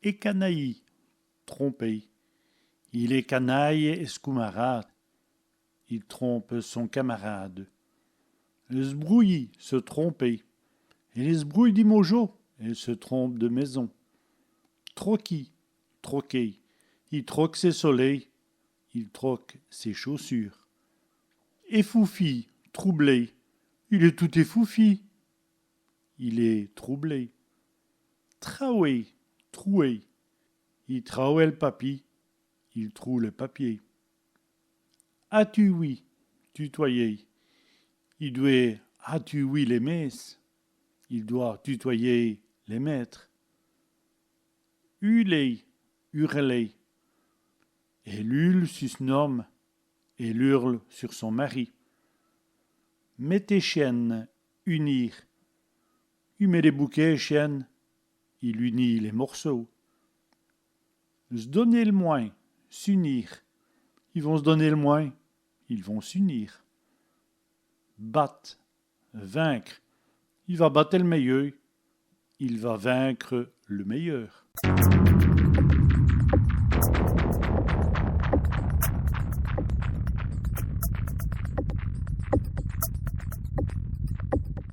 est canaille, trompé. Il est canaille escoumarade. Il trompe son camarade. Le sbrouilli se tromper. Et les sbrouilles d'Imojo, elle se trompe de maison. Troqui, troqué. Il troque ses soleils. Il troque ses chaussures. Effoufi, troublé. Il est tout effoufi. Il est troublé. Traoué, troué. Il traouait le papier. Il troue le papier. As-tu oui, tutoyer. Il doit as-tu oui les messes. Il doit tutoyer les maîtres. Huler, hurler. Et l'hule susnomme, et l'hurle sur son mari. Mettez chienne, unir. Il met des bouquets, chienne. Il unit les morceaux. Se donner le moins, s'unir. Ils vont se donner le moins, ils vont s'unir. Battre, vaincre. Il va battre le meilleur, il va vaincre le meilleur.